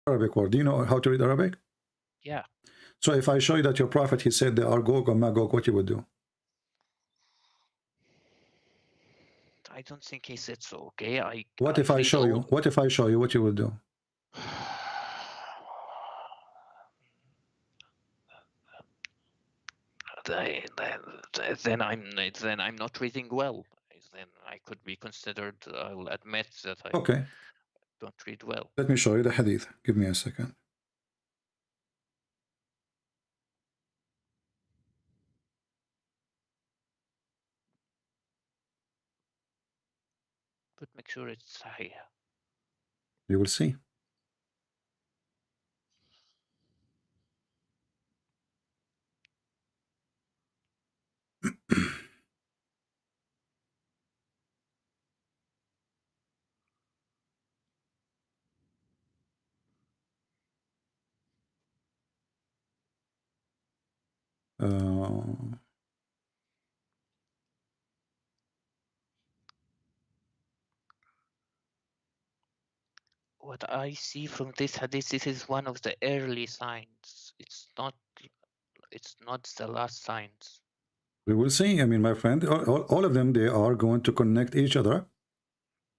Arabic word. Do you know how to read Arabic? Yeah. So if I show you that your prophet, he said they are Gog or Magog, what you would do? I don't think he said so. Okay. What I if I read show you? all. What if I show you? What you would do? Then I'm not reading well. Then I could be considered. I'll admit that I Okay. don't read well. Let me show you the hadith. Give me a second. But make sure it's Sahih. You will see. What I see from this hadith, this is one of the early signs. It's not the last signs. We will see. I mean, my friend, all of them, they are going to connect each other.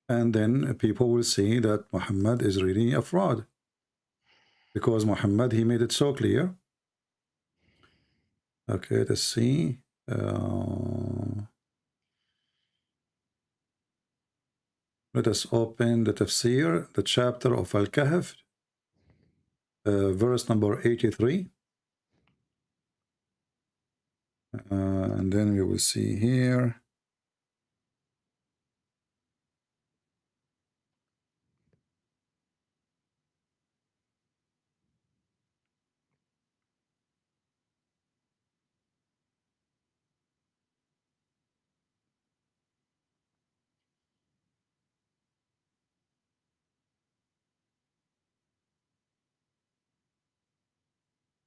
And then people will see that Muhammad is really a fraud. Because Muhammad, he made it so clear. Okay, let's see. Let us open the tafsir, the chapter of Al-Kahf, verse number 83. And then we will see here.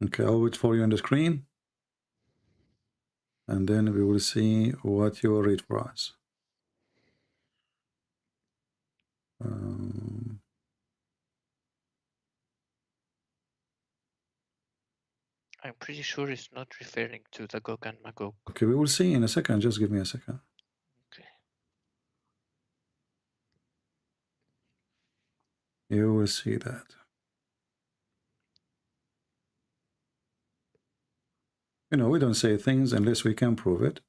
Okay, I'll wait for you on the screen. And then we will see what you will read for us. I'm pretty sure it's not referring to the Gog and Magog. Okay, we will see in a second. Just give me a second. Okay. You will see that. You know, we don't say things unless we can prove it.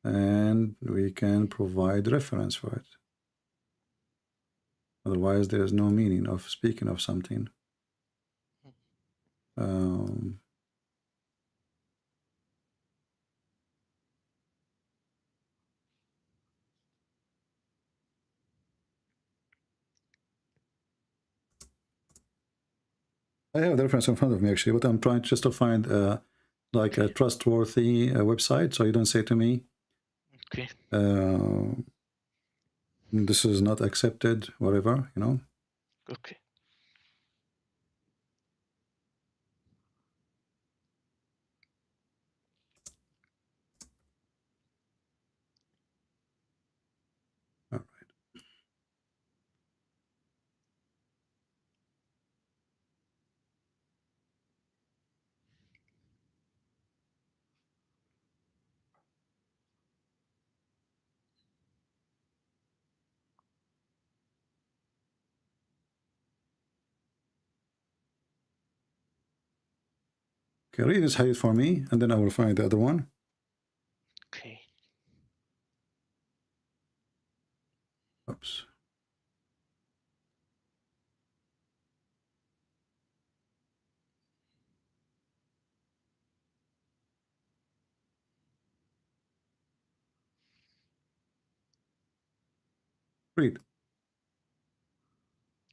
And we can provide reference for it. Otherwise, there is no meaning of speaking of something. I have the reference in front of me, actually, but I'm trying just to find like a trustworthy website, so you don't say to me, okay, this is not accepted, whatever, you know. Okay. All right. Okay, read this hadith for me, and then I will find the other one. Okay. Oops. Read.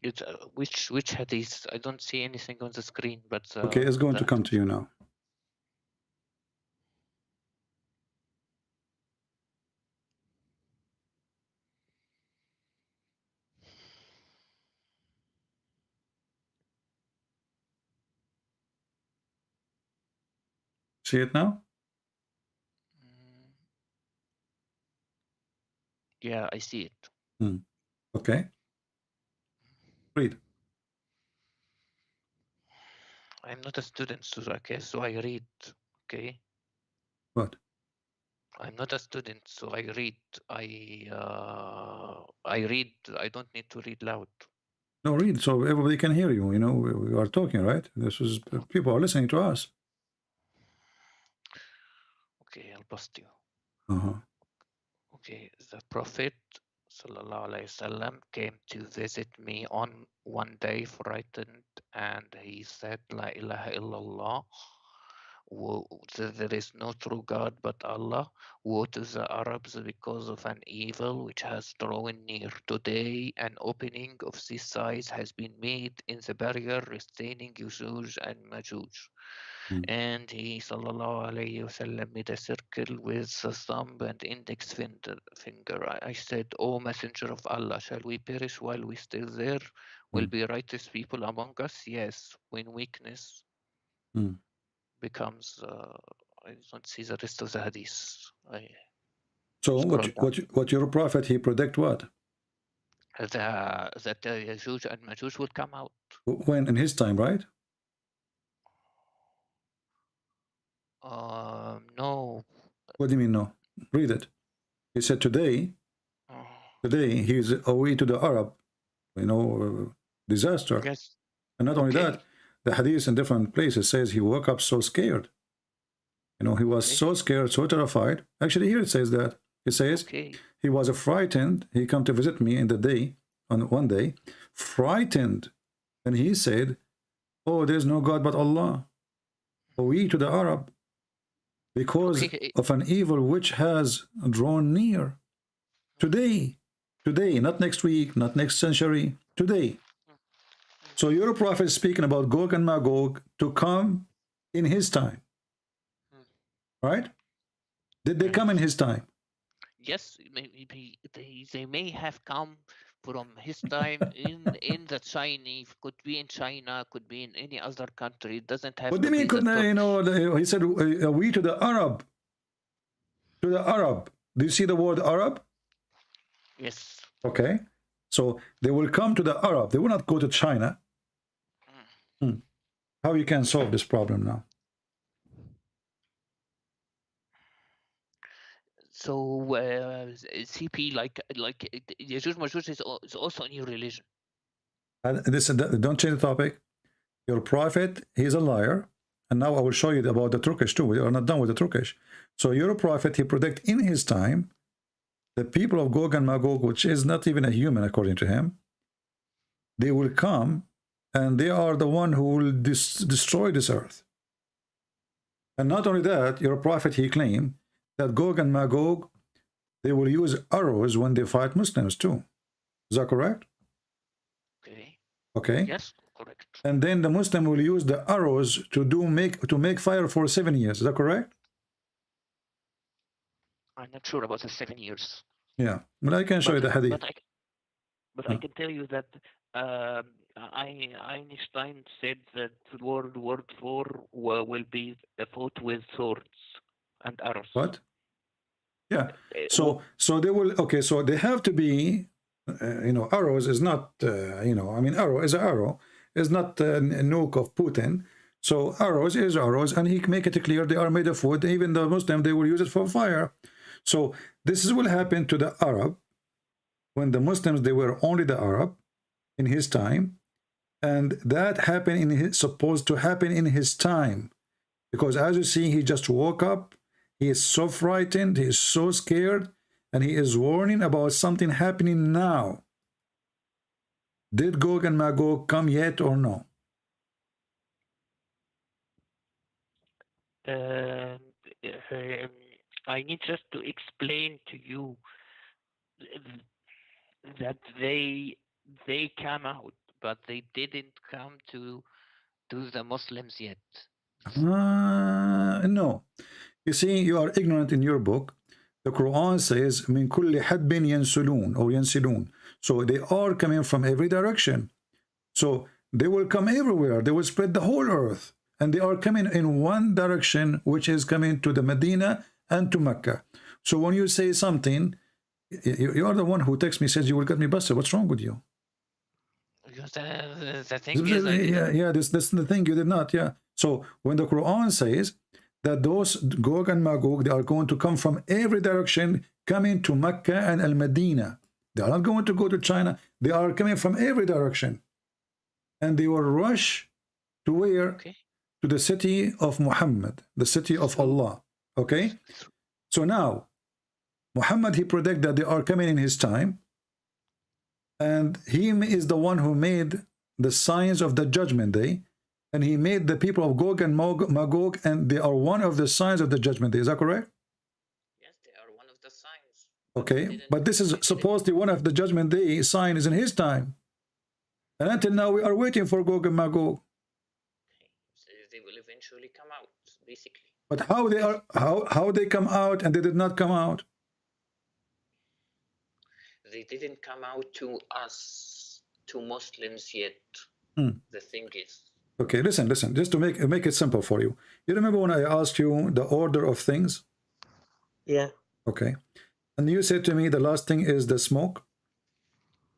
It's which hadith? I don't see anything on the screen, but Okay, it's going to come to you now. See it now? Yeah, I see it. Okay. Read. I'm not a student, okay, so I read. Okay. What? I'm not a student, so I read. I read. I don't need to read loud. No, read so everybody can hear you. You know, we are talking, right? This is people are listening to us. Okay, I'll bust you. Uh-huh. Okay, the Prophet sallallahu alaihi wasallam came to visit me on one day, frightened, and he said, "La ilaha illallah." There is no true God but Allah. Woe to the Arabs because of an evil which has drawn near. Today, an opening of this size has been made in the barrier retaining Yusuf and Majuj. And he sallallahu alayhi wasallam made a circle with the thumb and index finger. I said, O Messenger of Allah, shall we perish while we stay there? Will be righteous people among us? Yes, when weakness becomes I don't see the rest of the hadith. So what your prophet he predict what? That Yajuj and Majuj will come out. When in his time, right? No. What do you mean no? Read it. He said today he's away to the Arab, you know, disaster. Yes. And not only that, the hadith in different places says he woke up so scared. You know, he was so scared, so terrified. Actually, here it says that. It says he was frightened. He come to visit me in the day, on one day, frightened. And he said, oh, there's no God but Allah. We to the Arab, because of an evil which has drawn near. Today, not next week, not next century, today. So your prophet is speaking about Gog and Magog to come in his time. Right? Did they come in his time? Yes, maybe they may have come from his time in the Chinese, could be in China, could be in any other country. It doesn't have what do you mean? Could you know? He said, "We to the Arab." To the Arab. Do you see the word Arab? Yes. Okay. So they will come to the Arab. They will not go to China. How you can solve this problem now? So CP like Yajuj Majuj is also a new religion. Don't change the topic. Your prophet, he's a liar. And now I will show you about the Turkish too. We are not done with the Turkish. So your prophet, he predict in his time, the people of Gog and Magog, which is not even a human according to him, they will come and they are the one who will destroy this earth. And not only that, your prophet, he claimed that Gog and Magog, they will use arrows when they fight Muslims too. Is that correct? Okay. Yes, correct. And then the Muslim will use the arrows to make fire for 7 years. Is that correct? I'm not sure about the 7 years. Yeah, but I can show you the hadith. But I can tell you that Einstein said that World War IV will be fought with swords and arrows. What? Yeah. So they will. Okay. So they have to be. You know, arrows is not. You know, I mean, arrow is an arrow. Is not a nuke of Putin. So arrows is arrows, and he make it clear they are made of wood. Even the Muslim, they will use it for fire. So this will happen to the Arab when the Muslims, they were only the Arab in his time, and that happened supposed to happen in his time, because as you see, he just woke up. He is so frightened. He is so scared, and he is warning about something happening now. Did Gog and Magog come yet or no? I need just to explain to you that they came out, but they didn't come to the Muslims yet. No. You see, you are ignorant in your book. The Quran says, "Min kulli hadbin yansulun," or yansilun. So they are coming from every direction. So they will come everywhere. They will spread the whole earth. And they are coming in one direction, which is coming to the Medina and to Mecca. So when you say something, you are the one who texts me, says you will get me busted. What's wrong with you? The thing is, I didn't. Yeah, this is the thing, you did not, yeah. So when the Quran says that those Gog and Magog, they are going to come from every direction, coming to Mecca and Al-Medina. They are not going to go to China. They are coming from every direction. And they will rush to where? Okay. To the city of Muhammad, the city of Allah. Okay? So now, Muhammad, he predicted that they are coming in his time. And he is the one who made the signs of the judgment day. And he made the people of Gog and Magog, and they are one of the signs of the judgment day. Is that correct? Yes, they are one of the signs. Okay, but this is supposedly one of the judgment day sign is in his time. And until now, we are waiting for Gog and Magog. So they will eventually come out, basically. But how they are, how they come out and they did not come out? They didn't come out to us, to Muslims yet. The thing is. Okay, listen, just to make it simple for you. You remember when I asked you the order of things? Yeah. Okay. And you said to me the last thing is the smoke?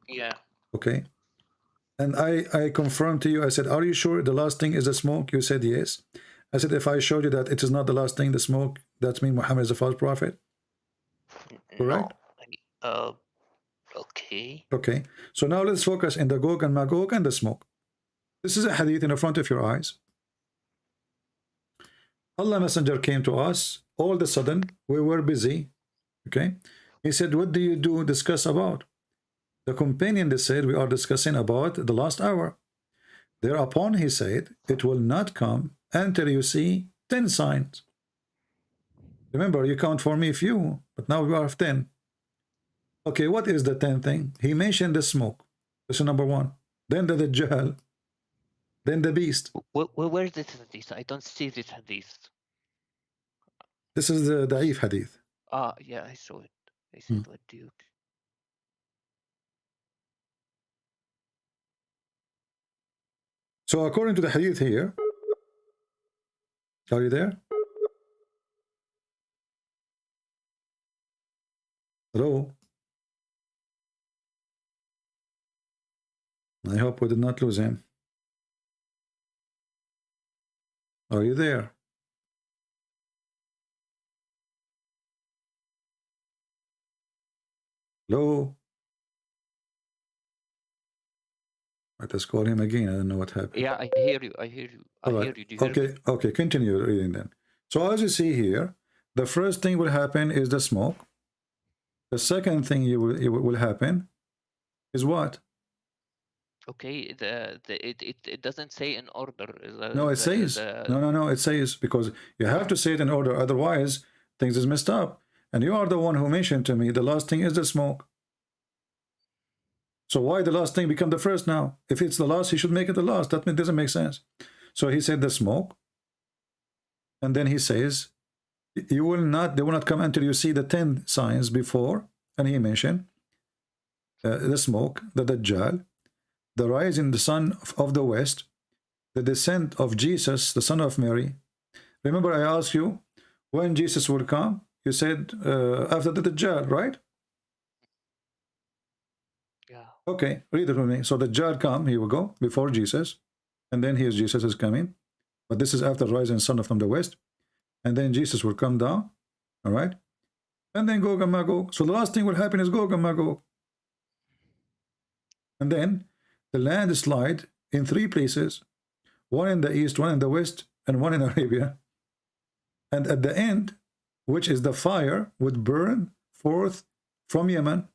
Yeah. Okay. And I confirmed to you, I said, are you sure the last thing is the smoke? You said yes. I said, if I showed you that it is not the last thing, the smoke, that means Muhammad is a false prophet? Correct? No. Okay. Okay. So now let's focus in the Gog and Magog and the smoke. This is a hadith in the front of your eyes. Allah Messenger came to us. All of a sudden, we were busy. Okay. He said, what do you discuss about? The companion, they said, we are discussing about the last hour. Thereupon he said, it will not come until you see 10 signs. Remember, you count for me few, but now we are 10. Okay, what is the 10th thing? He mentioned the smoke. This is number 1. Then the Dajjal. Then the beast. Where is this hadith? I don't see this hadith. This is the Da'if hadith. Ah, yeah, I saw it. I said, what do you... So according to the hadith here, are you there? Hello? I hope we did not lose him. Are you there? Hello? Let us call him again. I don't know what happened. Yeah, I hear you. I hear you. I hear you. Do you hear me? Okay, continue reading then. So as you see here, the first thing will happen is the smoke. The second thing it will happen is what? Okay, it doesn't say in order. No, it says. No, it says, because you have to say it in order, otherwise things is messed up. And you are the one who mentioned to me the last thing is the smoke. So why the last thing become the first now? If it's the last, he should make it the last. That doesn't make sense. So he said the smoke. And then he says, they will not come until you see the 10 signs before. And he mentioned the smoke, the Dajjal, the rise in the sun of the west, the descent of Jesus, the son of Mary. Remember I asked you when Jesus will come? You said after the Dajjal, right? Yeah. Okay, read it with me. So the Dajjal come, he will go before Jesus, and then here's Jesus is coming. But this is after rising sun from the west. And then Jesus will come down, all right? And then Gog and Magog. So the last thing will happen is Gog and Magog. And then the landslide in 3 places, one in the east, one in the west, and one in Arabia. And at the end, which is the fire, would burn forth from Yemen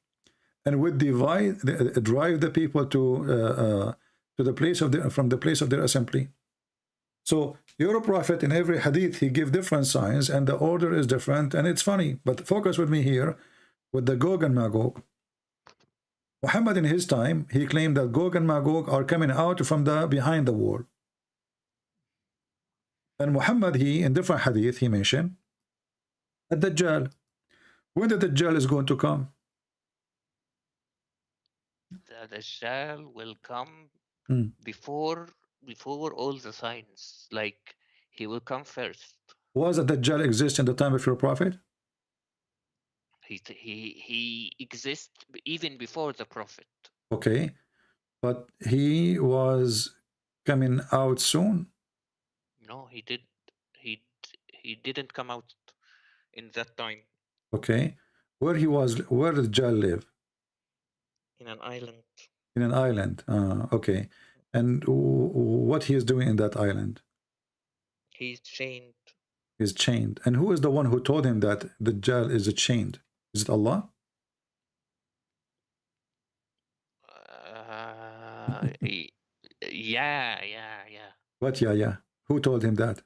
and would drive the people to the place of from the place of their assembly. So your prophet in every hadith, he give different signs and the order is different, and it's funny. But focus with me here with the Gog and Magog. Muhammad in his time, he claimed that Gog and Magog are coming out from behind the wall. And Muhammad, he in different hadith, he mentioned the Dajjal. When the Dajjal is going to come? The Dajjal will come before all the signs. Like, he will come first. Was the Dajjal exist in the time of your prophet? He exists even before the prophet. Okay. But he was coming out soon. No, he didn't come out in that time. Okay. Where did Dajjal live? In an island. In an island. Okay. And what he is doing in that island? He's chained. He's chained. And who is the one who told him that the Dajjal is chained? Is it Allah? Yeah. What? Yeah. Who told him that?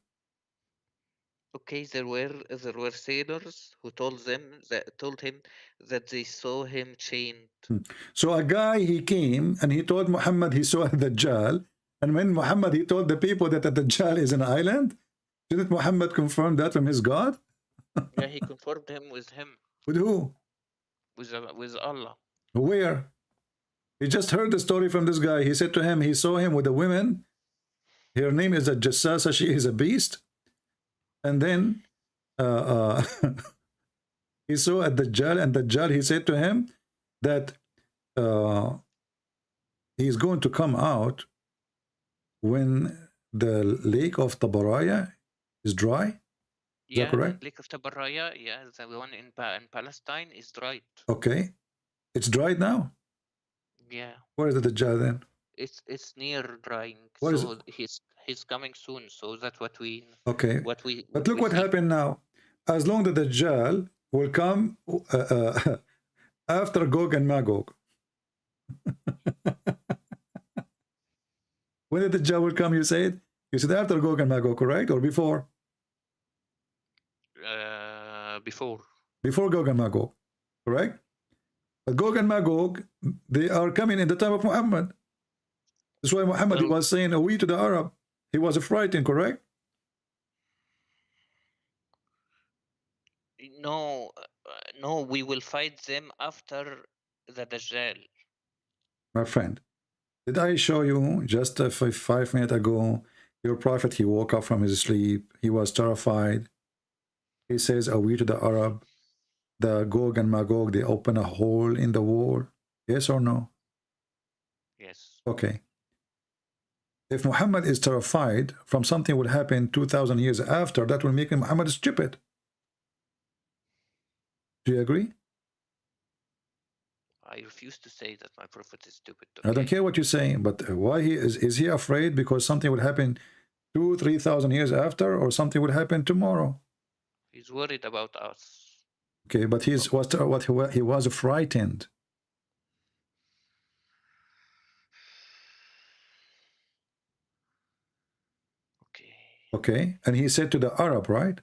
Okay, there were sailors who told him that they saw him chained. So a guy, he came and he told Muhammad he saw the Dajjal. And when Muhammad, he told the people that the Dajjal is an island, didn't Muhammad confirm that from his God? Yeah, he confirmed him with him. With who? With Allah. Where? He just heard the story from this guy. He said to him, he saw him with a woman. Her name is a Jassasa. She is a beast. And then he saw a Dajjal, and Dajjal, he said to him that he's going to come out when the lake of Tabaraya is dry. Is that correct? Lake of Tabaraya, yeah, the one in Palestine is dried. Okay. It's dried now? Yeah. Where is the Dajjal then? It's near drying. Where so he's coming soon. So that's what we. Okay. But look what see. happened now. As long as the Dajjal will come after Gog and Magog. When did the Dajjal will come, you said? You said after Gog and Magog, correct? Or before? Before. Before Gog and Magog, correct? But Gog and Magog, they are coming in the time of Muhammad. That's why Muhammad was saying, "Awi" to the Arab. He was frightened, correct? No, we will fight them after the Dajjal. My friend, did I show you just 5 minutes ago, your prophet, he woke up from his sleep. He was terrified. He says, "Awi" to the Arab. The Gog and Magog, they open a hole in the wall. Yes or no? Yes. Okay. If Muhammad is terrified from something will happen 2,000 years after, that will make Muhammad stupid. Do you agree? I refuse to say that my prophet is stupid. Okay? I don't care what you're saying, but why is he afraid because something will happen 2,000-3,000 years after, or something will happen tomorrow? He's worried about us. Okay, but he was frightened. Okay, and he said to the Arab, right?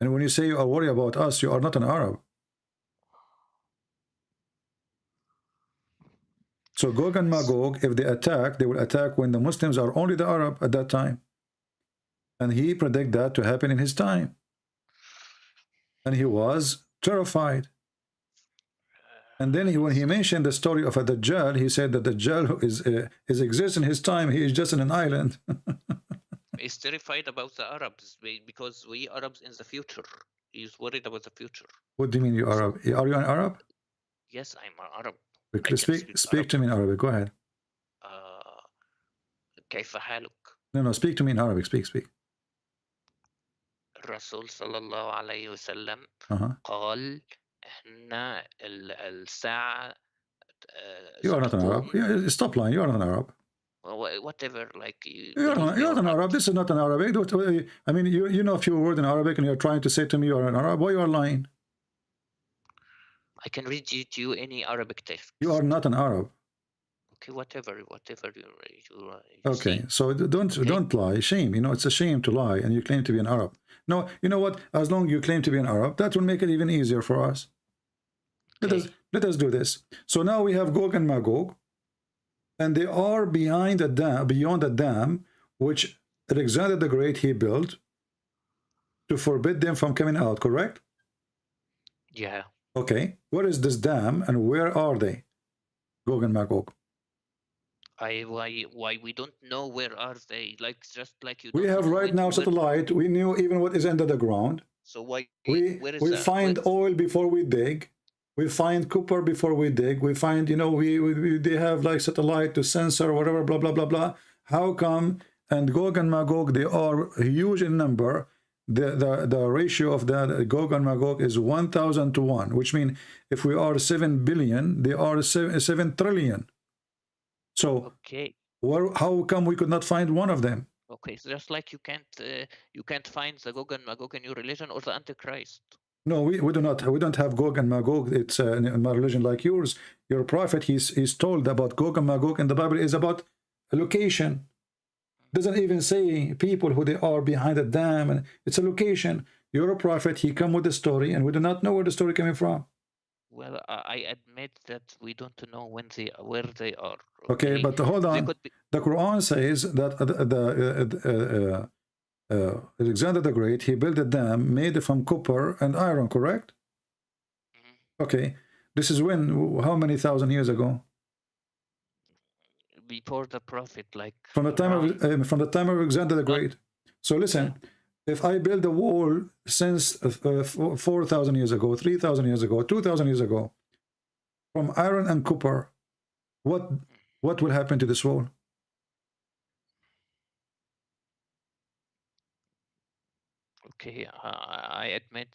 And when you say you are worried about us, you are not an Arab. So Gog and Magog, if they attack, they will attack when the Muslims are only the Arab at that time. And he predicted that to happen in his time. And he was terrified. And then when he mentioned the story of a Dajjal, he said that Dajjal is exists in his time. He is just in an island. He's terrified about the Arabs because we Arabs in the future. He's worried about the future. What do you mean you Arab? Are you an Arab? Yes, I'm an Arab. Speak to me in Arabic. Go ahead. كيف حالك? No, speak to me in Arabic. Speak. الرسول صلى الله عليه وسلم قال إحنا الساعة. You are not an Arab. Yeah, stop lying. You are not an Arab. Whatever, like you're not an Arab. This is not an Arabic. I mean, you know a few words in Arabic, and you're trying to say to me you are an Arab. Why you are lying? I can read to you any Arabic text. You are not an Arab. Okay, whatever you okay, see. so don't lie. Shame. You know, it's a shame to lie and you claim to be an Arab. No, you know what? As long as you claim to be an Arab, that will make it even easier for us. Let us do this. So now we have Gog and Magog, and they are behind a dam, beyond a dam, which Alexander the Great he built to forbid them from coming out. Correct? Yeah. Okay. What is this dam, and where are they? Gog and Magog. Why we don't know where are they? Like just like you. We have right now satellite. We knew even what is under the ground. So why we find oil before we dig. We find copper before we dig. We find, you know, they have like satellite to sensor, whatever, blah, blah, blah, blah. How come? And Gog and Magog, they are huge in number. The ratio of that Gog and Magog is 1,000 to 1, which means if we are 7 billion, they are 7 trillion. So Okay. how come we could not find one of them? Okay, so just like you can't find the Gog and Magog in your religion or the Antichrist. No, we do not. We don't have Gog and Magog. It's in my religion like yours. Your prophet, he's told about Gog and Magog, and the Bible is about a location. Doesn't even say people who they are behind the dam, and it's a location. You're a prophet. He come with the story, and we do not know where the story coming from. Well, I admit that we don't know where they are. Okay, but hold on. The Quran says that Alexander the Great, he built a dam made from copper and iron, correct? Okay, this is when, how many thousand years ago? Before the prophet, like from the time of Alexander the Great. So listen, if I build a wall since 4,000 years ago, 3,000 years ago, 2,000 years ago, from iron and copper, what will happen to this wall? Okay, I admit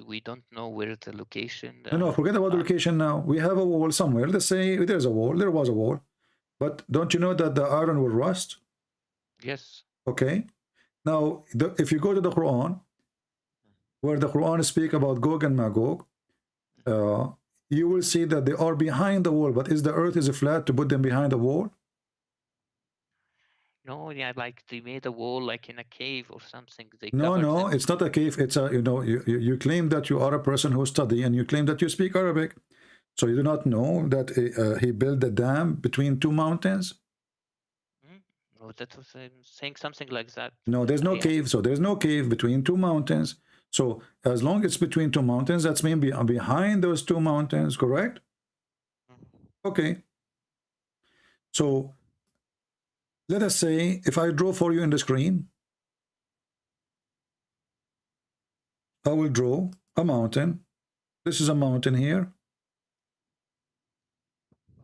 we don't know where the location. No, forget about the location now. We have a wall somewhere. Let's say there's a wall. There was a wall. But don't you know that the iron will rust? Yes. Okay. Now, if you go to the Quran, where the Quran speak about Gog and Magog, you will see that they are behind the wall. But is the earth is flat to put them behind the wall? No, yeah, like they made a wall like in a cave or something. No, it's not a cave. It's a, you know, you claim that you are a person who study, and you claim that you speak Arabic. So you do not know that he built a dam between two mountains? No, that was saying something like that. No, there's no cave. So there's no cave between two mountains. So as long as it's between two mountains, that's mean behind those two mountains, correct? Okay. So let us say if I draw for you in the screen, I will draw a mountain. This is a mountain here.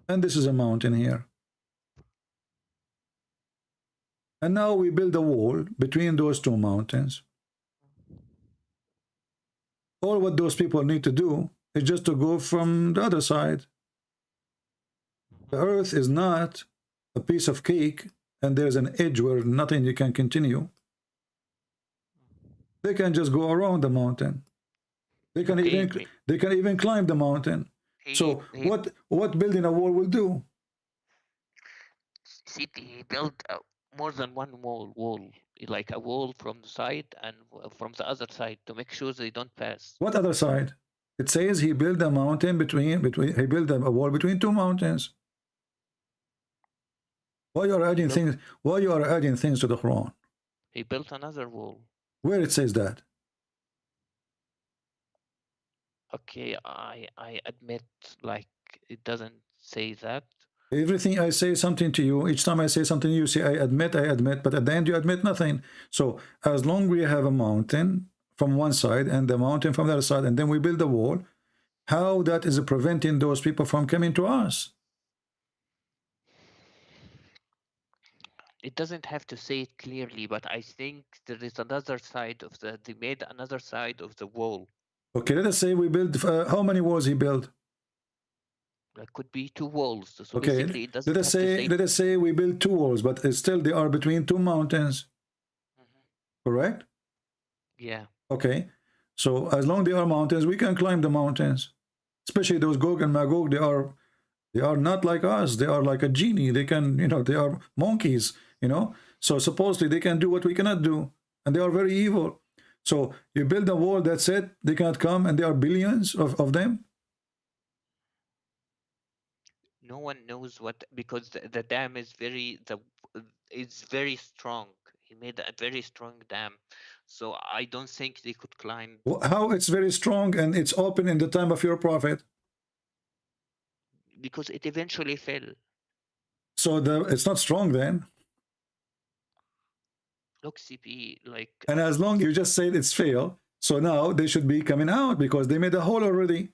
And this is a mountain here. And now we build a wall between those two mountains. All what those people need to do is just to go from the other side. The earth is not a piece of cake and there's an edge where nothing you can continue. They can just go around the mountain. They can even climb the mountain. So what building a wall will do? See, he built more than one wall, like a wall from the side and from the other side to make sure they don't pass. What other side? It says he built a mountain he built a wall between two mountains. Why you are adding things? Why you are adding things to the Quran? He built another wall. Where it says that? Okay, I admit, like, it doesn't say that. Everything I say something to you, each time I say something you say I admit, but at the end you admit nothing. So as long as we have a mountain from one side and the mountain from the other side, and then we build a wall, how that is preventing those people from coming to us? It doesn't have to say it clearly, but I think there is another side of they made another side of the wall. Okay, let us say we build, how many walls he built? That could be two walls. So okay, basically it doesn't let us say we build two walls, but still they are between two mountains. Correct? Yeah. Okay. So as long as they are mountains, we can climb the mountains. Especially those Gog and Magog, they are not like us. They are like a genie. They can, you know, they are monkeys, you know. So supposedly they can do what we cannot do. And they are very evil. So you build a wall, that's it. They cannot come, and there are billions of them. No one knows what, because the dam is it's very strong. He made a very strong dam. So I don't think they could climb. How it's very strong and it's open in the time of your prophet? Because it eventually fell. So it's not strong then. Look, CP, like... And as long as you just said it's failed, so now they should be coming out because they made a hole already.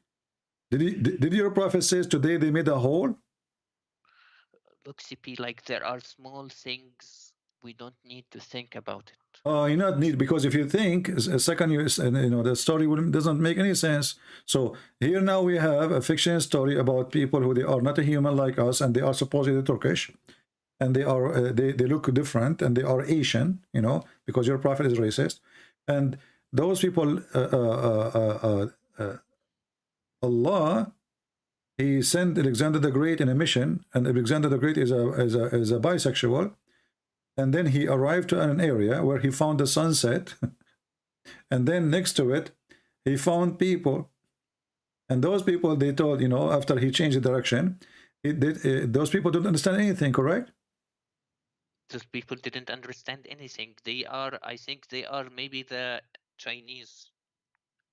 Did your prophet says today they made a hole? Look, CP, like there are small things we don't need to think about it. You not need, because if you think a second, the story doesn't make any sense. So here now we have a fiction story about people who they are not a human like us, and they are supposedly Turkish, and they are they look different, and they are Asian, because your prophet is racist, and those people, Allah, he sent Alexander the Great in a mission, and Alexander the Great is a bisexual. And then he arrived to an area where he found the sunset. And then next to it, he found people. And those people, they told, after he changed the direction, those people don't understand anything, correct? Those people didn't understand anything. They are, I think they are maybe the Chinese.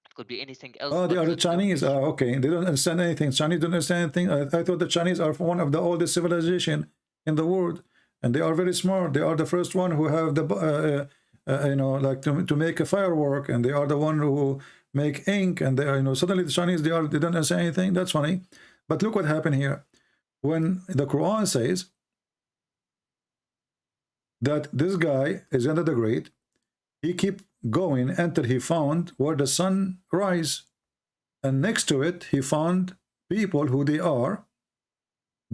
It could be anything else. Oh, they but are the not Chinese. Turkish. Okay, they don't understand anything. Chinese don't understand anything. I thought the Chinese are one of the oldest civilization in the world. And they are very smart. They are the first one who have the, like to make a firework, and they are the one who make ink. And they are, suddenly the Chinese, they don't understand anything. That's funny. But look what happened here. When the Quran says that this guy is Alexander the Great, he keep going until he found where the sun rise, and next to it he found people who they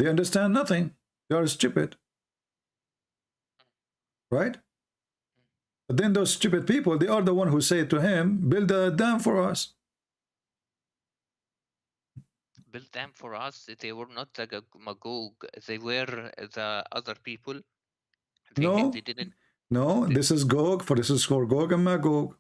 understand nothing. They are stupid. Right? But then those stupid people, they are the one who say to him, build a dam for us. Build dam for us. They were not the Magog. They were the other people. They didn't. No, this is Gog, this is for Gog and Magog.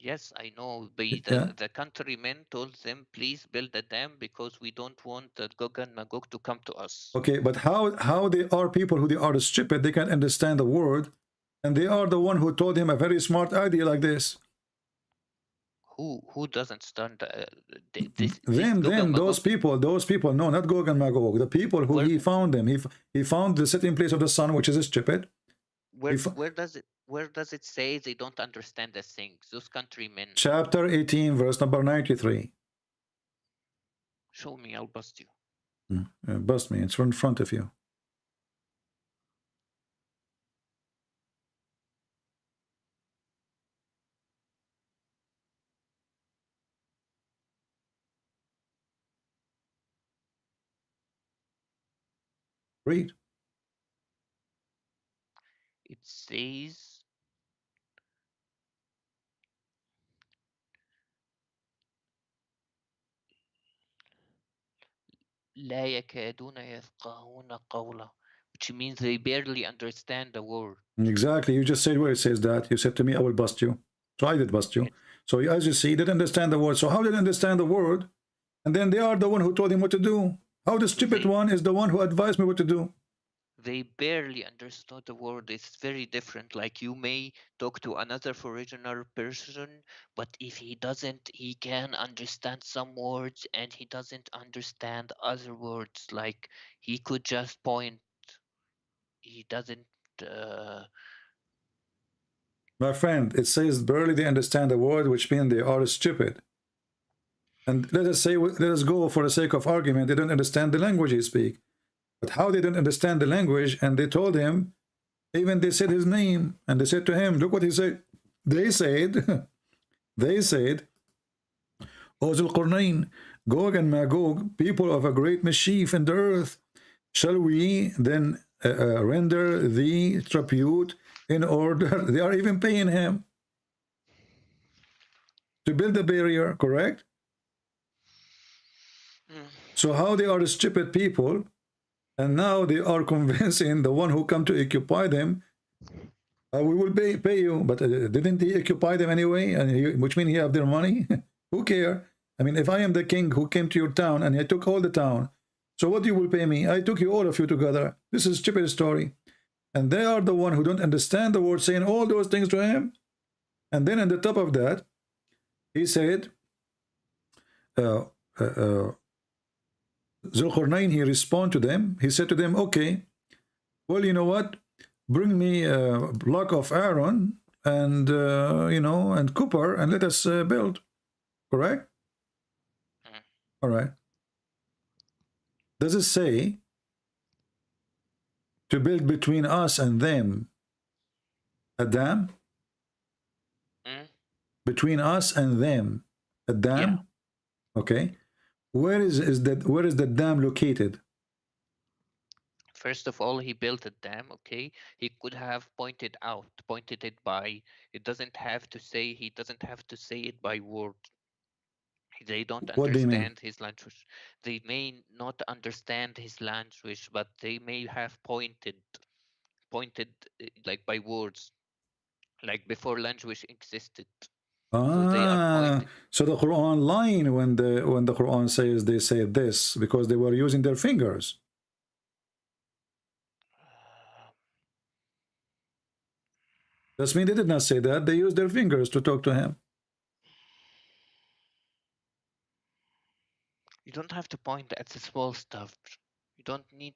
Yes, I know. The countrymen told them, please build a dam because we don't want the Gog and Magog to come to us. Okay, but how they are people who they are stupid, they can't understand the word, and they are the one who told him a very smart idea like this. Who doesn't stand? Those people, no, not Gog and Magog, the people who he found them. He found the sitting place of the sun, which is stupid. Where does it say they don't understand the things? Those countrymen. Chapter 18, verse number 93. Show me, I'll bust you. Bust me, it's in front of you. Read. It says, لا يكادون يفقهون قولا, which means they barely understand the word. Exactly, you just said where it says that. You said to me, I will bust you. So I did bust you. So as you see, they didn't understand the word. So how did they understand the word? And then they are the one who told him what to do. How the stupid one is the one who advised me what to do. They barely understood the word. It's very different. Like you may talk to another foreigner person, but if he can understand some words and he doesn't understand other words. Like he could just point. He doesn't. My friend, it says barely they understand the word, which means they are stupid. And let us go for the sake of argument, they don't understand the language he speaks. But how they didn't understand the language, and they told him, even they said his name, and they said to him, look what he said. They said, O Zulqarnain, Gog and Magog, people of a great mischief in the earth, shall we then render thee tribute in order? They are even paying him to build a barrier, correct? So how they are stupid people, and now they are convincing the one who come to occupy them, we will pay you. But didn't he occupy them anyway? And which means he have their money? Who care? I mean, if I am the king who came to your town and I took all the town, so what you will pay me? I took you, all of you together. This is a stupid story. And they are the one who don't understand the word, saying all those things to him. And then on the top of that, he said, Zulqarnain, he responded to them. He said to them, okay, well, you know what? Bring me a block of iron and, and copper, and let us build. Correct? All right. Does it say to build between us and them a dam? Mm? Between us and them, a dam? Yeah. Okay. Where is the dam located? First of all, he built a dam, okay? He could have pointed it by, it doesn't have to say, he doesn't have to say it by word. They don't What do you mean? understand his language. They may not understand his language, but they may have pointed like by words, like before language existed. So they are pointing. So the Quran lying when the Quran says they say this because they were using their fingers. That means they did not say that. They used their fingers to talk to him. You don't have to point at the small stuff. You don't need